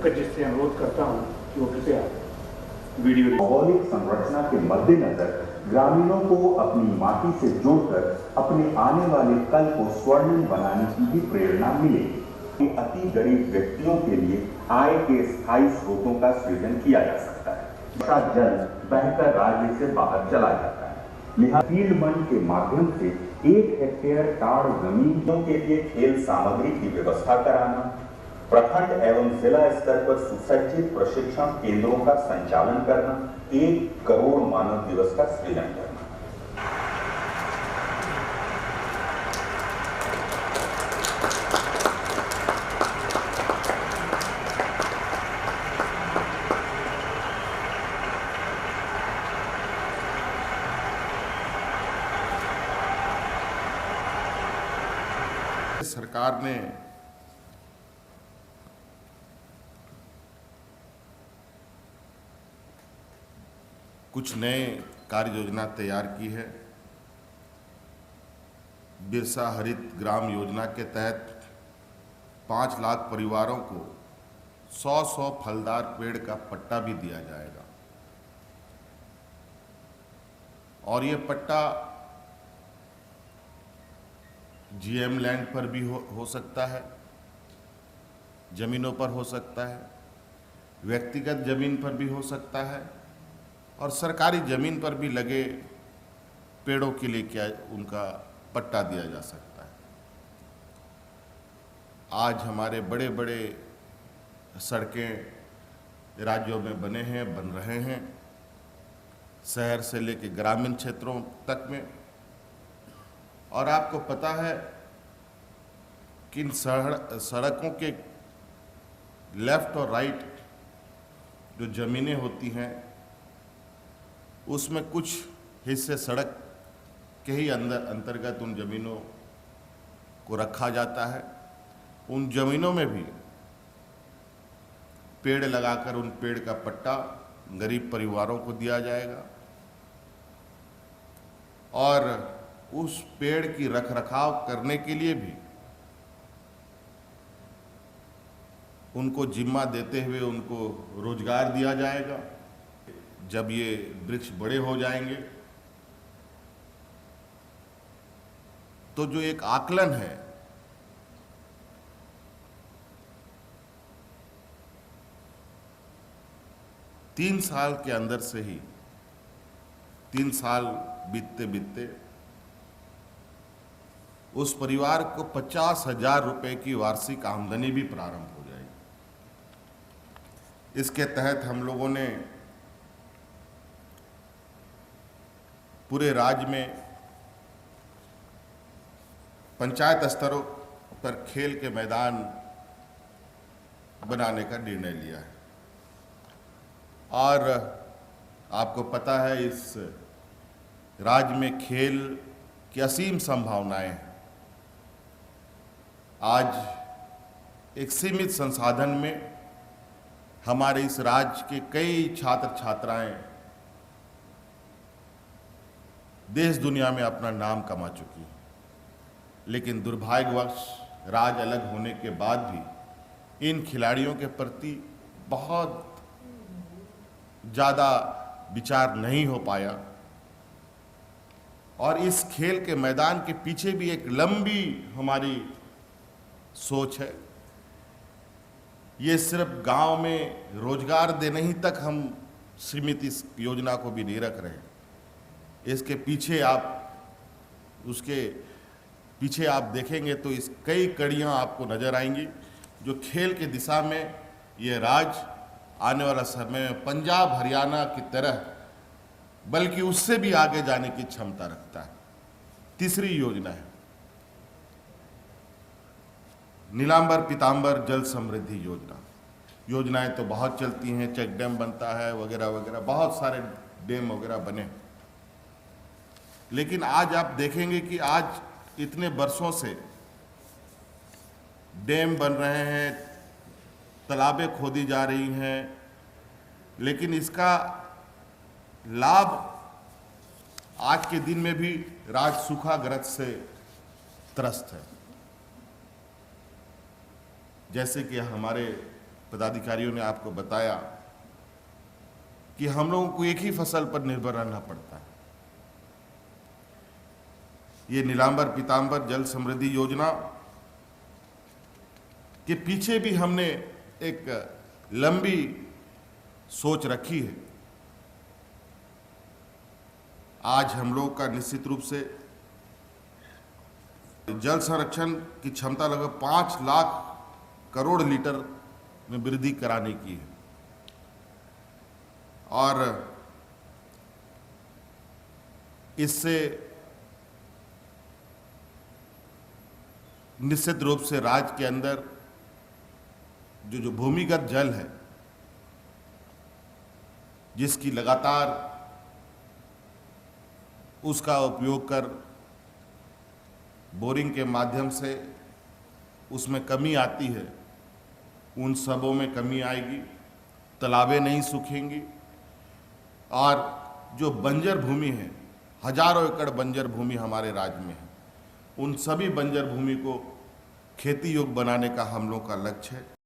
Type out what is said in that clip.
पंकज जी से अनुरोध करता हूँ कि वो कृपया वीडियो भौगोलिक संरचना के मद्देनजर ग्रामीणों को अपनी माटी से जोड़कर अपने आने वाले कल को स्वर्णिम बनाने की भी प्रेरणा मिलेगी। अति गरीब व्यक्तियों के लिए आय के स्थायी स्रोतों का सृजन किया जा सकता है। वर्षा जल बहकर राज्य से बाहर चला जाता है, लिहाजा फील्ड फंड के माध्यम से 1 हेक्टेयर टाड़ जमीनों के लिए खेल सामग्री की व्यवस्था कराना, प्रखंड एवं जिला स्तर पर सुसज्जित प्रशिक्षण केंद्रों का संचालन करना, 1 करोड़ मानव दिवस का सृजन करना। सरकार ने कुछ नए कार्य योजना तैयार की है। बिरसा हरित ग्राम योजना के तहत 5 लाख परिवारों को 100 फलदार पेड़ का पट्टा भी दिया जाएगा और ये पट्टा जीएम लैंड पर भी हो सकता है, जमीनों पर हो सकता है, व्यक्तिगत जमीन पर भी हो सकता है और सरकारी जमीन पर भी लगे पेड़ों के लिए क्या उनका पट्टा दिया जा सकता है। आज हमारे बड़े बड़े सड़कें राज्यों में बने हैं, बन रहे हैं, शहर से लेकर ग्रामीण क्षेत्रों तक में। और आपको पता है कि इन सड़कों के लेफ्ट और राइट जो ज़मीनें होती हैं उसमें कुछ हिस्से सड़क के ही अंतर्गत उन ज़मीनों को रखा जाता है। उन ज़मीनों में भी पेड़ लगाकर उन पेड़ का पट्टा गरीब परिवारों को दिया जाएगा और उस पेड़ की रखरखाव करने के लिए भी उनको जिम्मा देते हुए उनको रोजगार दिया जाएगा। जब ये वृक्ष बड़े हो जाएंगे तो जो एक आकलन है तीन साल के अंदर से ही 3 साल बीतते बीतते उस परिवार को 50,000 रुपए की वार्षिक आमदनी भी प्रारंभ हो जाएगी। इसके तहत हम लोगों ने पूरे राज्य में पंचायत स्तरों पर खेल के मैदान बनाने का निर्णय लिया है और आपको पता है इस राज्य में खेल की असीम संभावनाएं हैं। आज एक सीमित संसाधन में हमारे इस राज्य के कई छात्र छात्राएं देश दुनिया में अपना नाम कमा चुकी हैं, लेकिन दुर्भाग्यवश राज्य अलग होने के बाद भी इन खिलाड़ियों के प्रति बहुत ज़्यादा विचार नहीं हो पाया और इस खेल के मैदान के पीछे भी एक लंबी हमारी सोच है। ये सिर्फ गांव में रोजगार देने ही तक हम सीमित इस योजना को भी नहीं रख रहे हैं। इसके पीछे उसके पीछे आप देखेंगे तो इस कई कड़ियां आपको नजर आएंगी जो खेल की दिशा में ये राज्य आने वाला समय में पंजाब हरियाणा की तरह बल्कि उससे भी आगे जाने की क्षमता रखता है। तीसरी योजना है नीलांबर पीतांबर जल समृद्धि योजना। योजनाएं तो बहुत चलती हैं, चेक डैम बनता है वगैरह वगैरह, बहुत सारे डैम वगैरह बने, लेकिन आज आप देखेंगे कि आज इतने वर्षों से डैम बन रहे हैं, तालाबें खोदी जा रही हैं, लेकिन इसका लाभ आज के दिन में भी राज्य सूखाग्रस्त से त्रस्त है। जैसे कि हमारे पदाधिकारियों ने आपको बताया कि हम लोगों को एक ही फसल पर निर्भर रहना पड़ता है। ये नीलांबर पीतांबर जल समृद्धि योजना के पीछे भी हमने एक लंबी सोच रखी है। आज हम लोग का निश्चित रूप से जल संरक्षण की क्षमता लगभग 5 लाख करोड़ लीटर में वृद्धि कराने की है और इससे निश्चित रूप से राज्य के अंदर जो भूमिगत जल है, जिसकी लगातार उसका उपयोग कर बोरिंग के माध्यम से उसमें कमी आती है, उन सबों में कमी आएगी, तालाबें नहीं सूखेंगी और जो बंजर भूमि है, हजारों एकड़ बंजर भूमि हमारे राज्य में है, उन सभी बंजर भूमि को खेती योग्य बनाने का हम लोग का लक्ष्य है।